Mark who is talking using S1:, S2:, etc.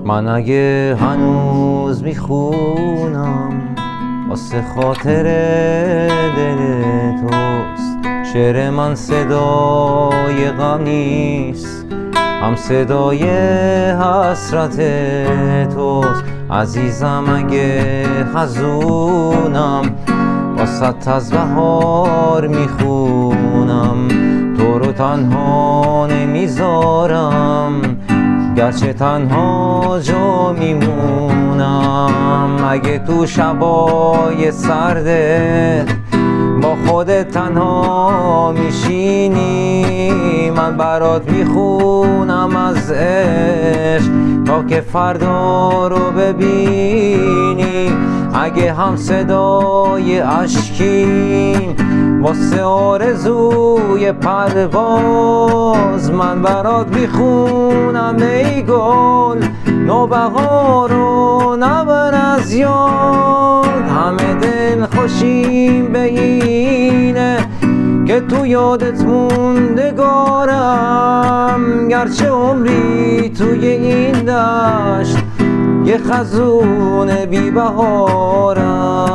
S1: من اگه هنوز میخونم واسه خاطر دل توست، شعر من صدای غم نیست، هم صدای حسرت توست. عزیزم اگه حزونم واسه از بهار میخونم، تو رو تنها نمیذارم گرچه تنها جا میمونم. اگه تو شبای سردت با خودت تنها میشینی، من برات میخونم از عشق تا که فردا رو ببینی. اگه هم صدای اشکیم واسه آرزوی پرواز، من برات میخونم ای گل نوبهار رو نبر از یاد. همه دل خوشیم به اینه که تو یادت موندگارم، گرچه عمری توی این دشت یه خزون بی بهارم.